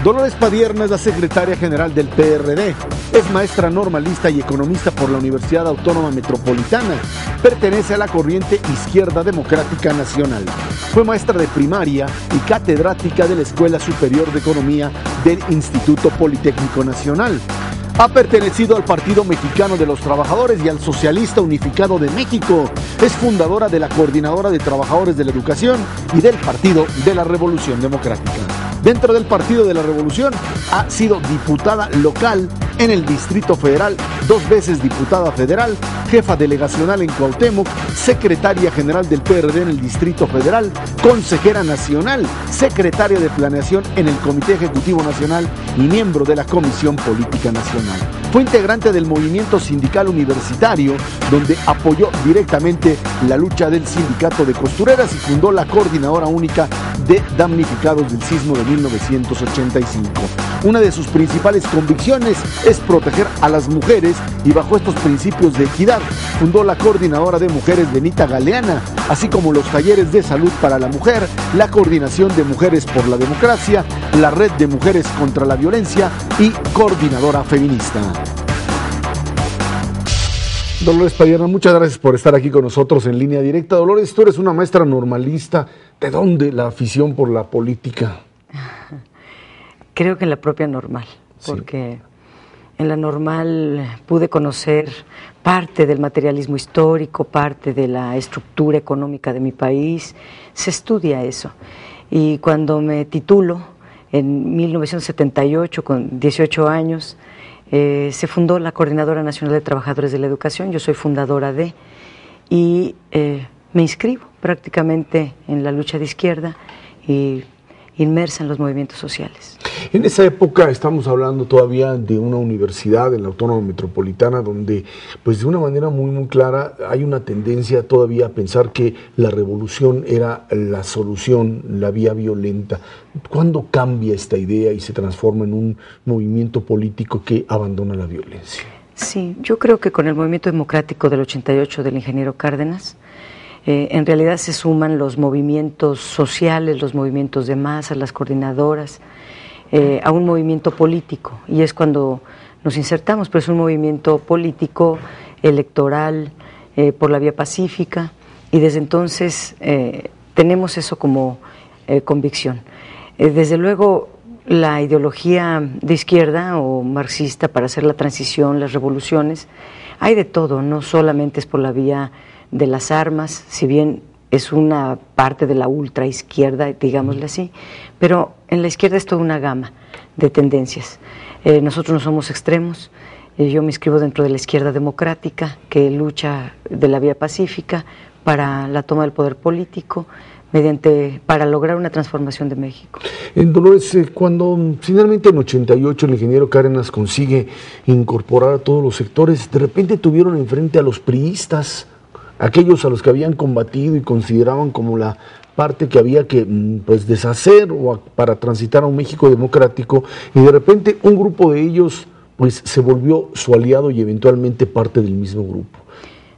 Dolores Padierna es la secretaria general del PRD. Es maestra normalista y economista por la Universidad Autónoma Metropolitana. Pertenece a la corriente Izquierda Democrática Nacional. Fue maestra de primaria y catedrática de la Escuela Superior de Economía del Instituto Politécnico Nacional. Ha pertenecido al Partido Mexicano de los Trabajadores y al Socialista Unificado de México. Es fundadora de la Coordinadora de Trabajadores de la Educación y del Partido de la Revolución Democrática. Dentro del Partido de la Revolución ha sido diputada local en el Distrito Federal, 2 veces diputada federal, jefa delegacional en Cuauhtémoc, secretaria general del PRD en el Distrito Federal, consejera nacional, secretaria de planeación en el Comité Ejecutivo Nacional y miembro de la Comisión Política Nacional. Fue integrante del movimiento sindical universitario, donde apoyó directamente la lucha del sindicato de costureras y fundó la Coordinadora Única de Damnificados del Sismo de 1985. Una de sus principales convicciones es proteger a las mujeres y bajo estos principios de equidad fundó la Coordinadora de Mujeres Benita Galeana, así como los talleres de salud para la mujer, la Coordinación de Mujeres por la Democracia, la Red de Mujeres contra la Violencia y Coordinadora Feminista. Dolores Padierna, muchas gracias por estar aquí con nosotros en Línea Directa. Dolores, tú eres una maestra normalista. ¿De dónde la afición por la política? Creo que en la propia Normal, porque en la Normal pude conocer parte del materialismo histórico, parte de la estructura económica de mi país. Se estudia eso. Y cuando me titulo en 1978, con 18 años, se fundó la Coordinadora Nacional de Trabajadores de la Educación. Yo soy fundadora y me inscribo prácticamente en la lucha de izquierda y inmersa en los movimientos sociales. En esa época estamos hablando todavía de una universidad en la Autónoma Metropolitana donde, pues de una manera muy clara, hay una tendencia todavía a pensar que la revolución era la solución, la vía violenta. ¿Cuándo cambia esta idea y se transforma en un movimiento político que abandona la violencia? Sí, yo creo que con el movimiento democrático del 88 del ingeniero Cárdenas, en realidad se suman los movimientos sociales, los movimientos de masas, las coordinadoras, a un movimiento político, y es cuando nos insertamos, pero es un movimiento político, electoral, por la vía pacífica, y desde entonces tenemos eso como convicción. Desde luego, la ideología de izquierda o marxista para hacer la transición, las revoluciones, hay de todo, no solamente es por la vía de las armas, si bien es una parte de la ultraizquierda, digámosle así, pero en la izquierda es toda una gama de tendencias. Nosotros no somos extremos, yo me inscribo dentro de la izquierda democrática, que lucha de la vía pacífica para la toma del poder político, para lograr una transformación de México. Dolores, cuando finalmente en 88 el ingeniero Cárdenas consigue incorporar a todos los sectores, de repente tuvieron enfrente a los priistas, aquellos a los que habían combatido y consideraban como la parte que había que deshacer para transitar a un México democrático, y de repente un grupo de ellos se volvió su aliado y eventualmente parte del mismo grupo.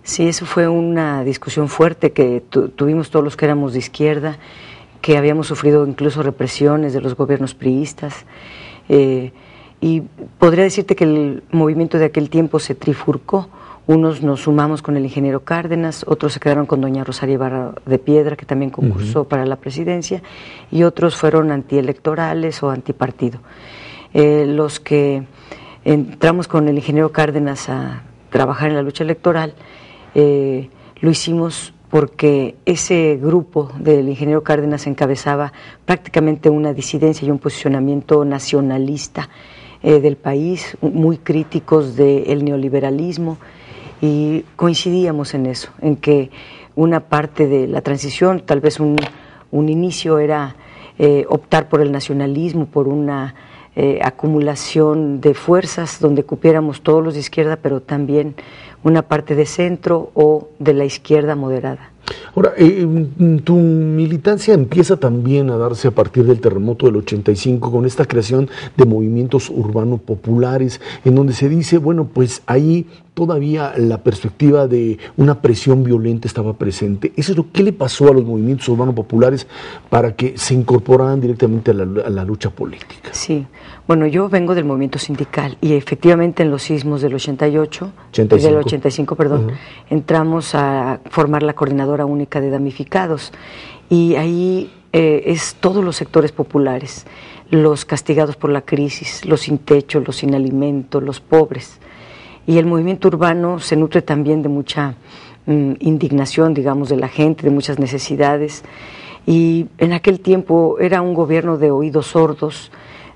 Sí, eso fue una discusión fuerte que tuvimos todos los que éramos de izquierda, que habíamos sufrido incluso represiones de los gobiernos priistas, y podría decirte que el movimiento de aquel tiempo se trifurcó. Unos nos sumamos con el ingeniero Cárdenas, otros se quedaron con doña Rosario Ibarra de Piedra, que también concursó para la presidencia, y otros fueron antielectorales o antipartido. Los que entramos con el ingeniero Cárdenas a trabajar en la lucha electoral, lo hicimos porque ese grupo del ingeniero Cárdenas encabezaba prácticamente una disidencia y un posicionamiento nacionalista del país, muy críticos del neoliberalismo, y coincidíamos en eso, en que una parte de la transición, tal vez un inicio era optar por el nacionalismo, por una acumulación de fuerzas donde cupiéramos todos los de izquierda, pero también una parte de centro o de la izquierda moderada. Ahora, tu militancia empieza también a darse a partir del terremoto del 85 con esta creación de movimientos urbanos populares, en donde se dice, bueno, pues ahí todavía la perspectiva de una presión violenta estaba presente. Eso es lo que le pasó a los movimientos urbanos populares para que se incorporaran directamente a la lucha política. Sí, bueno, yo vengo del movimiento sindical y efectivamente en los sismos del 85, perdón, entramos a formar la Coordinadora Única de Damnificados y ahí es todos los sectores populares, los castigados por la crisis, los sin techo, los sin alimento, los pobres. Y el movimiento urbano se nutre también de mucha indignación, digamos, de la gente, de muchas necesidades. Y en aquel tiempo era un gobierno de oídos sordos,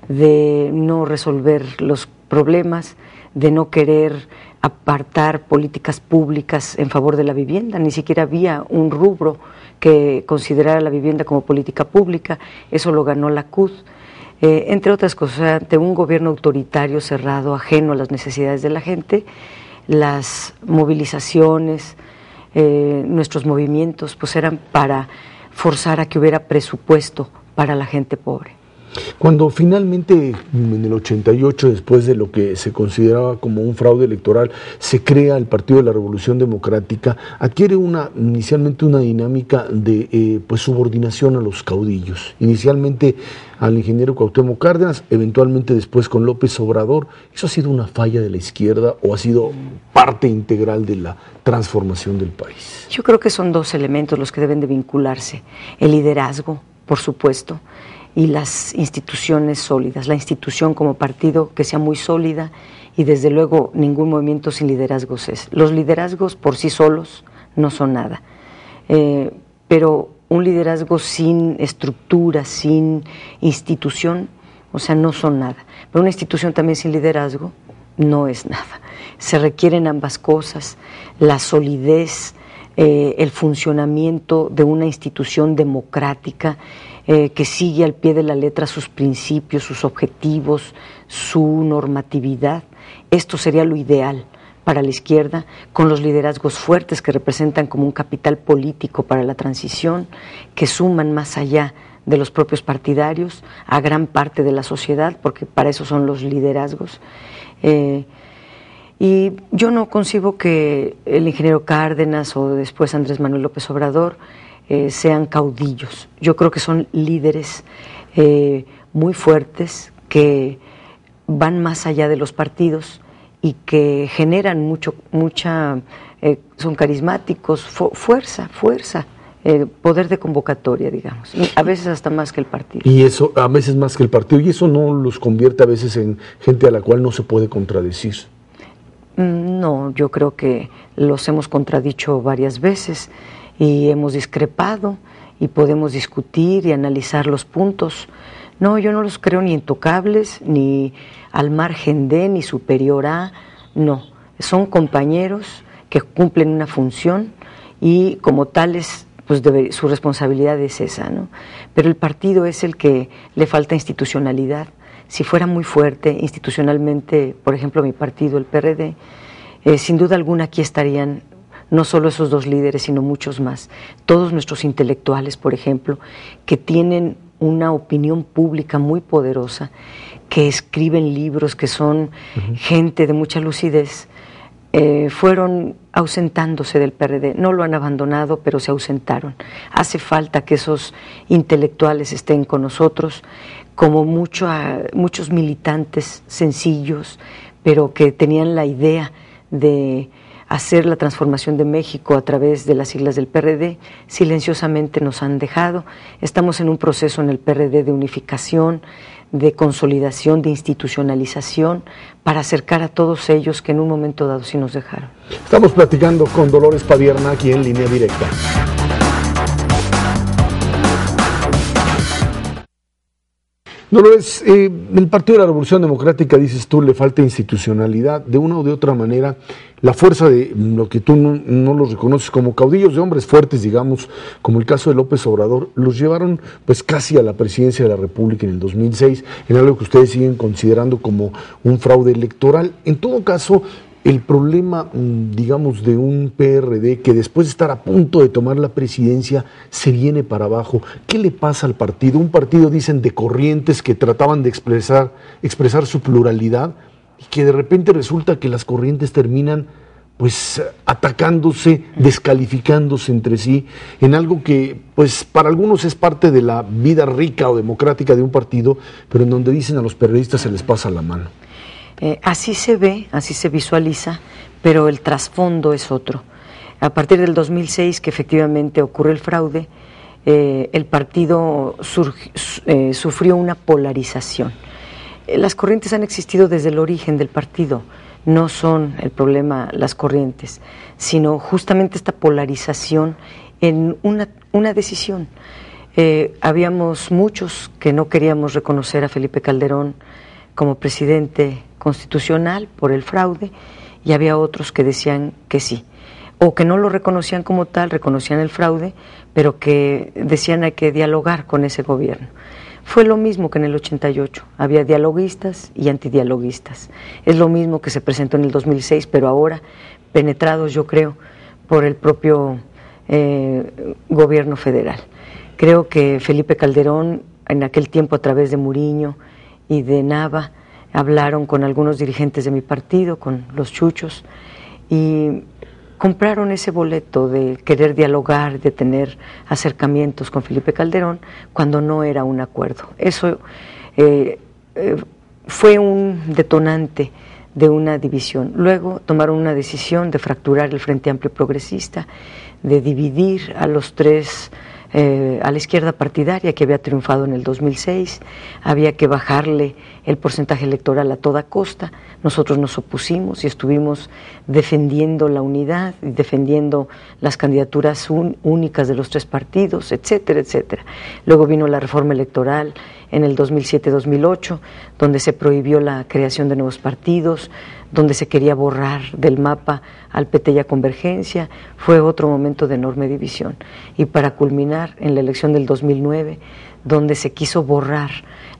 de no resolver los problemas, de no querer apartar políticas públicas en favor de la vivienda. Ni siquiera había un rubro que considerara la vivienda como política pública. Eso lo ganó la CUT. Entre otras cosas, ante un gobierno autoritario, cerrado, ajeno a las necesidades de la gente, las movilizaciones, nuestros movimientos, pues eran para forzar a que hubiera presupuesto para la gente pobre. Cuando finalmente, en el 88, después de lo que se consideraba como un fraude electoral, se crea el Partido de la Revolución Democrática, adquiere inicialmente una dinámica de subordinación a los caudillos. Inicialmente al ingeniero Cuauhtémoc Cárdenas, eventualmente después con López Obrador. ¿Eso ha sido una falla de la izquierda o ha sido parte integral de la transformación del país? Yo creo que son dos elementos los que deben de vincularse. El liderazgo, por supuesto, y las instituciones sólidas, la institución como partido que sea muy sólida y desde luego ningún movimiento sin liderazgos es. Los liderazgos por sí solos no son nada, pero un liderazgo sin estructura, sin institución, o sea, no son nada. Pero una institución también sin liderazgo no es nada. Se requieren ambas cosas, la solidez, el funcionamiento de una institución democrática que sigue al pie de la letra sus principios, sus objetivos, su normatividad. Esto sería lo ideal para la izquierda, con los liderazgos fuertes que representan como un capital político para la transición, que suman más allá de los propios partidarios a gran parte de la sociedad, porque para eso son los liderazgos. Y yo no concibo que el ingeniero Cárdenas o después Andrés Manuel López Obrador sean caudillos. Yo creo que son líderes muy fuertes que van más allá de los partidos y que generan son carismáticos, fuerza, poder de convocatoria, digamos, a veces hasta más que el partido. Y eso, a veces más que el partido, y eso no los convierte a veces en gente a la cual no se puede contradecir. No, yo creo que los hemos contradicho varias veces y hemos discrepado y podemos discutir y analizar los puntos. No, yo no los creo ni intocables, ni al margen de, ni superior a, no. Son compañeros que cumplen una función y como tales, pues su responsabilidad es esa, ¿no? Pero el partido es el que le falta institucionalidad. Si fuera muy fuerte institucionalmente, por ejemplo, mi partido, el PRD, sin duda alguna aquí estarían no solo esos dos líderes, sino muchos más. Todos nuestros intelectuales, por ejemplo, que tienen una opinión pública muy poderosa, que escriben libros, que son gente de mucha lucidez, fueron ausentándose del PRD. No lo han abandonado, pero se ausentaron. Hace falta que esos intelectuales estén con nosotros, como muchos militantes sencillos, pero que tenían la idea de hacer la transformación de México a través de las siglas del PRD, silenciosamente nos han dejado. Estamos en un proceso en el PRD de unificación, de consolidación, de institucionalización, para acercar a todos ellos que en un momento dado sí nos dejaron. Estamos platicando con Dolores Padierna aquí en Línea Directa. Dolores, el Partido de la Revolución Democrática, dices tú, le falta institucionalidad. De una o de otra manera, la fuerza de lo que tú no los reconoces como caudillos de hombres fuertes, digamos, como el caso de López Obrador, los llevaron pues casi a la presidencia de la República en el 2006, en algo que ustedes siguen considerando como un fraude electoral. En todo caso, el problema, digamos, de un PRD que después de estar a punto de tomar la presidencia se viene para abajo. ¿Qué le pasa al partido? Un partido, dicen, de corrientes que trataban de expresar su pluralidad y que de repente resulta que las corrientes terminan pues atacándose, descalificándose entre sí, en algo que pues para algunos es parte de la vida rica o democrática de un partido, pero en donde dicen a los periodistas se les pasa la mano. Así se ve, así se visualiza, pero el trasfondo es otro. A partir del 2006, que efectivamente ocurre el fraude, el partido sufrió una polarización. Las corrientes han existido desde el origen del partido. No son el problema las corrientes, sino justamente esta polarización en una decisión. Habíamos muchos que no queríamos reconocer a Felipe Calderón como presidente constitucional por el fraude, y había otros que decían que sí, o que no lo reconocían como tal, reconocían el fraude, pero que decían hay que dialogar con ese gobierno. Fue lo mismo que en el 88, había dialoguistas y antidialoguistas. Es lo mismo que se presentó en el 2006, pero ahora penetrados, yo creo, por el propio gobierno federal. Creo que Felipe Calderón, en aquel tiempo a través de Muriño y de Nava, hablaron con algunos dirigentes de mi partido, con los chuchos, y compraron ese boleto de querer dialogar, de tener acercamientos con Felipe Calderón, cuando no era un acuerdo. Eso fue un detonante de una división. Luego tomaron una decisión de fracturar el Frente Amplio Progresista, de dividir a los tres, a la izquierda partidaria que había triunfado en el 2006, había que bajarle el porcentaje electoral a toda costa. Nosotros nos opusimos y estuvimos defendiendo la unidad, defendiendo las candidaturas únicas de los tres partidos, etcétera, etcétera. Luego vino la reforma electoral en el 2007-2008, donde se prohibió la creación de nuevos partidos, donde se quería borrar del mapa al PT y a Convergencia. Fue otro momento de enorme división. Y para culminar, en la elección del 2009, donde se quiso borrar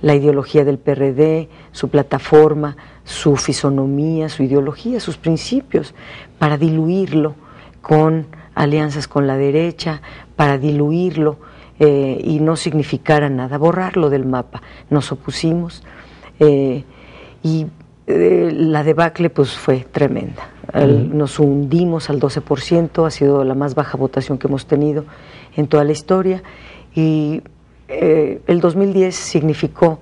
la ideología del PRD, su plataforma, su fisonomía, su ideología, sus principios, para diluirlo con alianzas con la derecha, para diluirlo y no significara nada, borrarlo del mapa. Nos opusimos y la debacle pues fue tremenda. Nos hundimos al 12%, ha sido la más baja votación que hemos tenido en toda la historia, y el 2010 significó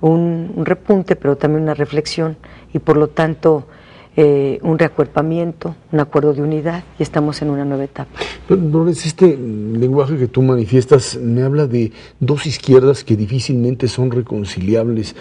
un repunte, pero también una reflexión, y por lo tanto un reacuerpamiento, un acuerdo de unidad, y estamos en una nueva etapa. Dolores, este lenguaje que tú manifiestas me habla de dos izquierdas que difícilmente son reconciliables.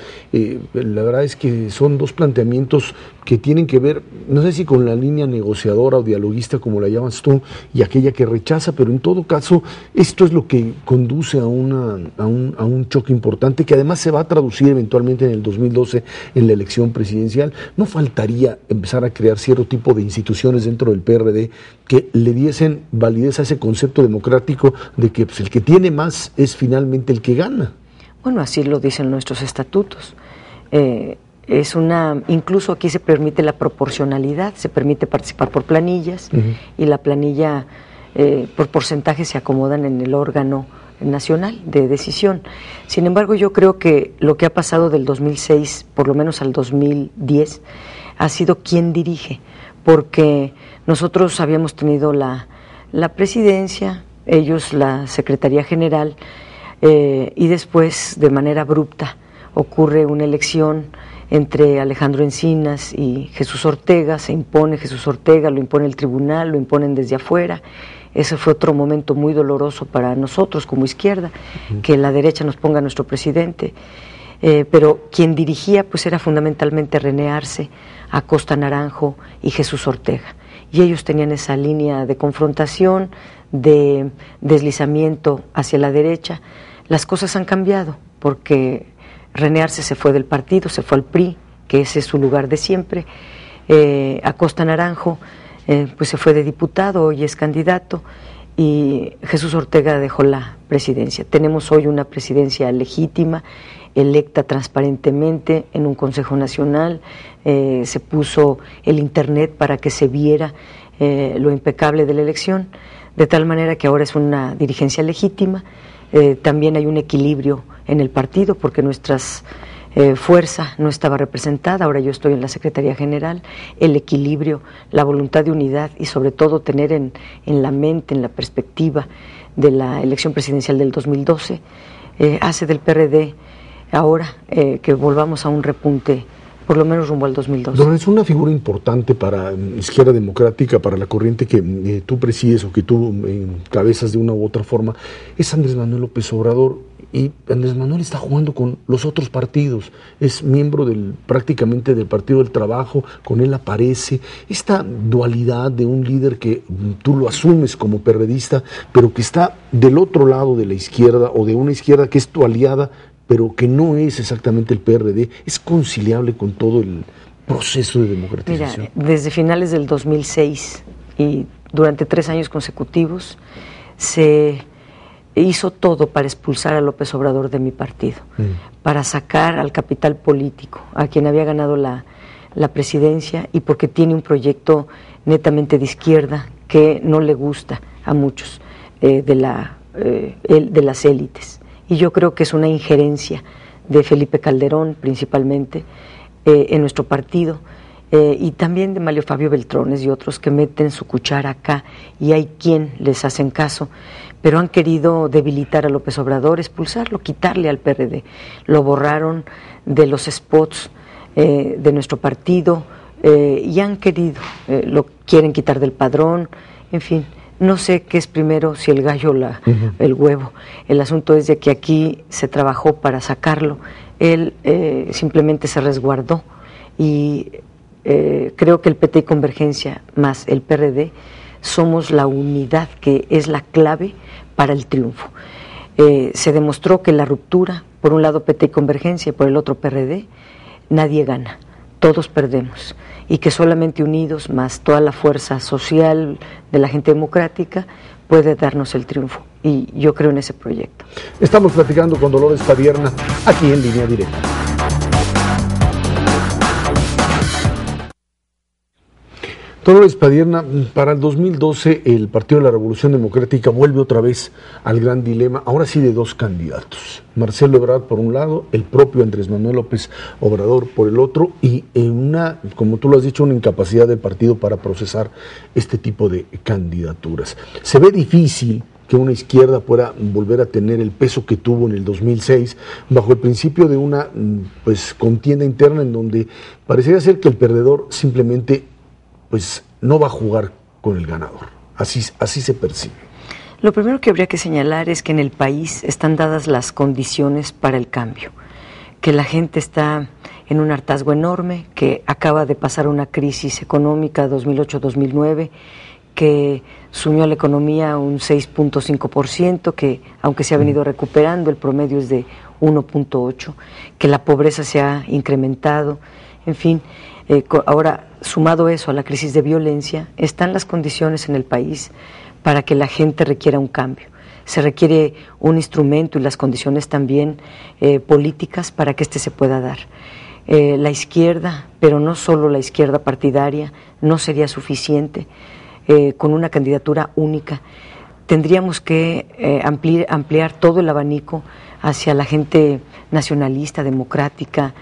La verdad es que son dos planteamientos que tienen que ver, no sé si con la línea negociadora o dialoguista, como la llamas tú, y aquella que rechaza, pero en todo caso esto es lo que conduce a un choque importante, que además se va a traducir eventualmente en el 2012 en la elección presidencial. No faltaría empezar a crear cierto tipo de instituciones dentro del PRD que le diesen validez a ese concepto democrático de que pues, el que tiene más es finalmente el que gana. Bueno, así lo dicen nuestros estatutos. Incluso aquí se permite la proporcionalidad, se permite participar por planillas, y la planilla por porcentaje se acomodan en el órgano nacional de decisión. Sin embargo, yo creo que lo que ha pasado del 2006, por lo menos al 2010, ha sido quien dirige, porque nosotros habíamos tenido la presidencia, ellos la Secretaría General, y después, de manera abrupta, ocurre una elección entre Alejandro Encinas y Jesús Ortega, se impone Jesús Ortega, lo impone el tribunal, lo imponen desde afuera. Ese fue otro momento muy doloroso para nosotros como izquierda, que la derecha nos ponga a nuestro presidente, pero quien dirigía pues era fundamentalmente René Arce, Acosta Naranjo y Jesús Ortega, y ellos tenían esa línea de confrontación, de deslizamiento hacia la derecha. Las cosas han cambiado porque René Arce se fue del partido, se fue al PRI, que ese es su lugar de siempre. Acosta Naranjo pues se fue de diputado, hoy es candidato, y Jesús Ortega dejó la presidencia. Tenemos hoy una presidencia legítima, electa transparentemente en un Consejo Nacional, se puso el internet para que se viera lo impecable de la elección, de tal manera que ahora es una dirigencia legítima. También hay un equilibrio en el partido, porque nuestras fuerza no estaba representada, ahora yo estoy en la Secretaría General, el equilibrio, la voluntad de unidad y sobre todo tener en la mente, en la perspectiva de la elección presidencial del 2012, hace del PRD ahora que volvamos a un repunte, por lo menos rumbo al 2012. Dolores, una figura importante para Izquierda Democrática, para la corriente que tú presides o que tú encabezas de una u otra forma, es Andrés Manuel López Obrador. Y Andrés Manuel está jugando con los otros partidos, es miembro prácticamente del Partido del Trabajo, con él aparece esta dualidad de un líder que tú lo asumes como perredista, pero que está del otro lado de la izquierda, o de una izquierda que es tu aliada, pero que no es exactamente el PRD. ¿Es conciliable con todo el proceso de democratización? Mira, desde finales del 2006 y durante 3 años consecutivos se hizo todo para expulsar a López Obrador de mi partido, para sacar al capital político, a quien había ganado la presidencia, y porque tiene un proyecto netamente de izquierda que no le gusta a muchos de las élites. Y yo creo que es una injerencia de Felipe Calderón, principalmente, en nuestro partido, y también de Mario Fabio Beltrones y otros que meten su cuchara acá, y hay quien les hacen caso, pero han querido debilitar a López Obrador, expulsarlo, quitarle al PRD. Lo borraron de los spots de nuestro partido, y han querido, lo quieren quitar del padrón, en fin. No sé qué es primero, si el gallo o el huevo. El asunto es de que aquí se trabajó para sacarlo. Él simplemente se resguardó, y creo que el PT y Convergencia más el PRD somos la unidad que es la clave para el triunfo. Se demostró que la ruptura, por un lado PT y Convergencia y por el otro PRD, nadie gana, todos perdemos, y que solamente unidos, más toda la fuerza social de la gente democrática, puede darnos el triunfo, y yo creo en ese proyecto. Estamos platicando con Dolores Padierna, aquí en Línea Directa. Dolores Padierna, para el 2012 el Partido de la Revolución Democrática vuelve otra vez al gran dilema, ahora sí de 2 candidatos. Marcelo Ebrard por un lado, el propio Andrés Manuel López Obrador por el otro, y como tú lo has dicho, una incapacidad del partido para procesar este tipo de candidaturas. Se ve difícil que una izquierda pueda volver a tener el peso que tuvo en el 2006, bajo el principio de una contienda interna en donde parecería ser que el perdedor simplemente no va a jugar con el ganador. Así se percibe. Lo primero que habría que señalar es que en el país están dadas las condiciones para el cambio, que la gente está en un hartazgo enorme, que acaba de pasar una crisis económica 2008-2009, que sumió a la economía un 6.5%, que aunque se ha venido recuperando, el promedio es de 1.8%, que la pobreza se ha incrementado, en fin. Ahora, sumado eso a la crisis de violencia, están las condiciones en el país para que la gente requiera un cambio. Se requiere un instrumento y las condiciones también políticas para que se pueda dar. La izquierda, pero no solo la izquierda partidaria, no sería suficiente con una candidatura única. Tendríamos que ampliar todo el abanico hacia la gente nacionalista, democrática,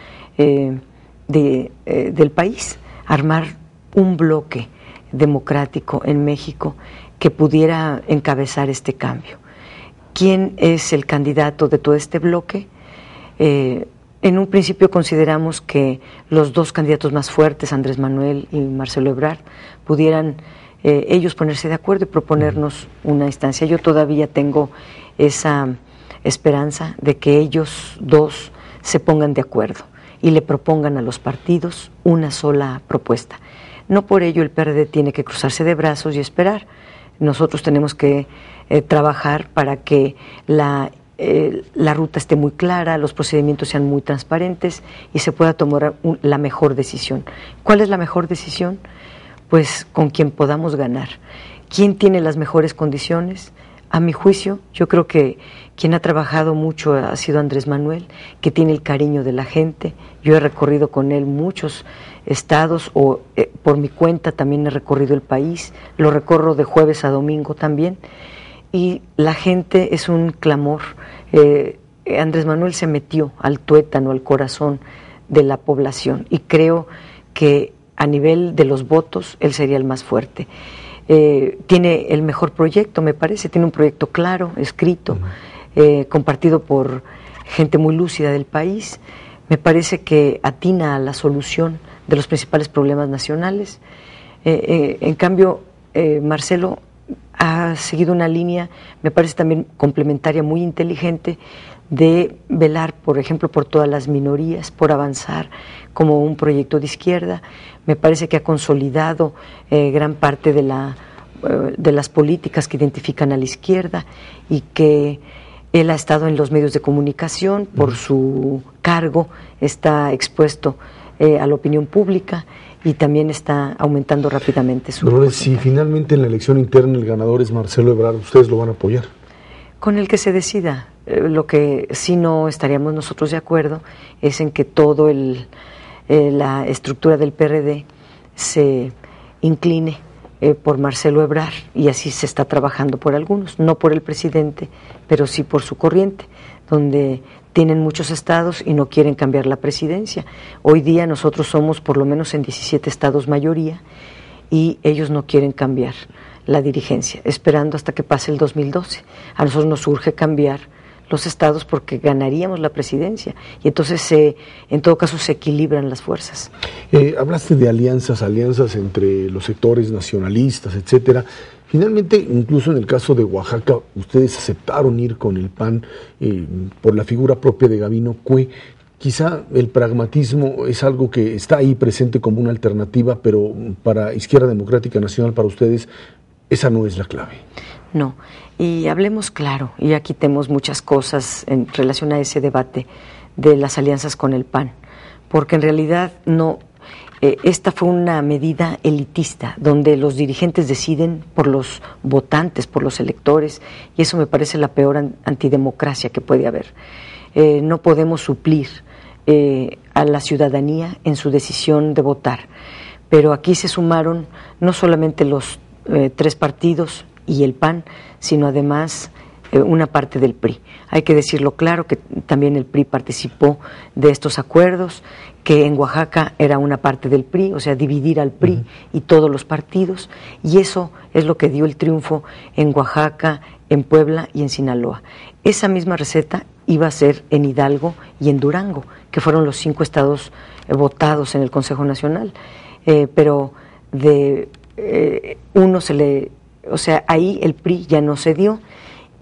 del país, armar un bloque democrático en México que pudiera encabezar este cambio. ¿Quién es el candidato de todo este bloque? En un principio consideramos que los 2 candidatos más fuertes, Andrés Manuel y Marcelo Ebrard, pudieran ellos ponerse de acuerdo y proponernos una instancia. Yo todavía tengo esa esperanza de que ellos 2 se pongan de acuerdo y le propongan a los partidos una sola propuesta. No por ello el PRD tiene que cruzarse de brazos y esperar. Nosotros tenemos que trabajar para que la ruta esté muy clara, los procedimientos sean muy transparentes y se pueda tomar la mejor decisión. ¿Cuál es la mejor decisión? Pues con quien podamos ganar. ¿Quién tiene las mejores condiciones? A mi juicio, yo creo que quien ha trabajado mucho ha sido Andrés Manuel, que tiene el cariño de la gente. Yo he recorrido con él muchos estados, o por mi cuenta también he recorrido el país, lo recorro de jueves a domingo también, y la gente es un clamor Andrés Manuel se metió al tuétano, al corazón de la población, y creo que a nivel de los votos él sería el más fuerte. Tiene el mejor proyecto, me parece, tiene un proyecto claro, escrito, compartido por gente muy lúcida del país. Me parece que atina a la solución de los principales problemas nacionales. En cambio, Marcelo ha seguido una línea, me parece también complementaria, muy inteligente, de velar, por ejemplo, por todas las minorías, por avanzar como un proyecto de izquierda. Me parece que ha consolidado gran parte de las políticas que identifican a la izquierda, y que él ha estado en los medios de comunicación, por su cargo está expuesto a la opinión pública, y también está aumentando rápidamente su Dolores, si finalmente en la elección interna el ganador es Marcelo Ebrard, ¿ustedes lo van a apoyar? Con el que se decida. Lo que sí no estaríamos nosotros de acuerdo es en que todo la estructura del PRD se incline por Marcelo Ebrard, y así se está trabajando por algunos, no por el presidente, pero sí por su corriente, donde tienen muchos estados y no quieren cambiar la presidencia. Hoy día nosotros somos por lo menos en 17 estados mayoría, y ellos no quieren cambiar la dirigencia, esperando hasta que pase el 2012. A nosotros nos urge cambiar los estados porque ganaríamos la presidencia, y entonces en todo caso se equilibran las fuerzas. Hablaste de alianzas entre los sectores nacionalistas, etcétera. Finalmente, incluso en el caso de Oaxaca, ustedes aceptaron ir con el PAN por la figura propia de Gabino Cue. Quizá el pragmatismo es algo que está ahí presente como una alternativa, pero para Izquierda Democrática Nacional, para ustedes, esa no es la clave. No, y hablemos claro, y ya quitemos muchas cosas en relación a ese debate de las alianzas con el PAN, porque en realidad no, esta fue una medida elitista, donde los dirigentes deciden por los votantes, por los electores, y eso me parece la peor antidemocracia que puede haber. No podemos suplir a la ciudadanía en su decisión de votar, pero aquí se sumaron no solamente los 3 partidos y el PAN, sino además una parte del PRI. Hay que decirlo claro, que también el PRI participó de estos acuerdos, que en Oaxaca era una parte del PRI, o sea, dividir al PRI y todos los partidos, y eso es lo que dio el triunfo en Oaxaca, en Puebla y en Sinaloa. Esa misma receta iba a ser en Hidalgo y en Durango, que fueron los 5 estados votados en el Consejo Nacional, pero de uno o sea, ahí el PRI ya no se dio,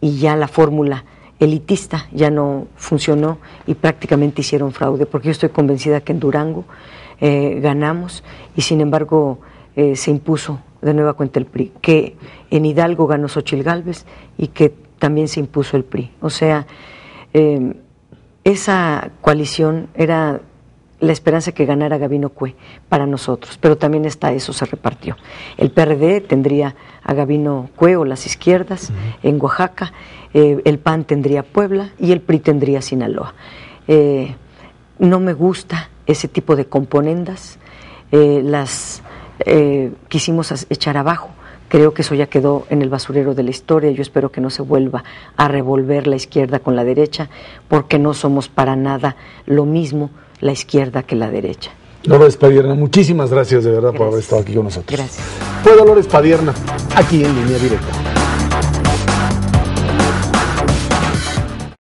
y ya la fórmula elitista ya no funcionó, y prácticamente hicieron fraude, porque yo estoy convencida que en Durango ganamos, y sin embargo se impuso de nueva cuenta el PRI, que en Hidalgo ganó Xóchitl Gálvez y que también se impuso el PRI. O sea, esa coalición era la esperanza que ganara Gabino Cue para nosotros, pero también eso se repartió. El PRD tendría a Gabino Cue o las izquierdas en Oaxaca, el PAN tendría Puebla y el PRI tendría Sinaloa. No me gusta ese tipo de componendas, las quisimos echar abajo. Creo que eso ya quedó en el basurero de la historia. Yo espero que no se vuelva a revolver la izquierda con la derecha, porque no somos para nada lo mismo la izquierda que la derecha. Dolores Padierna, muchísimas gracias de verdad por haber estado aquí con nosotros. Gracias. Fue Dolores Padierna, aquí en Línea Directa.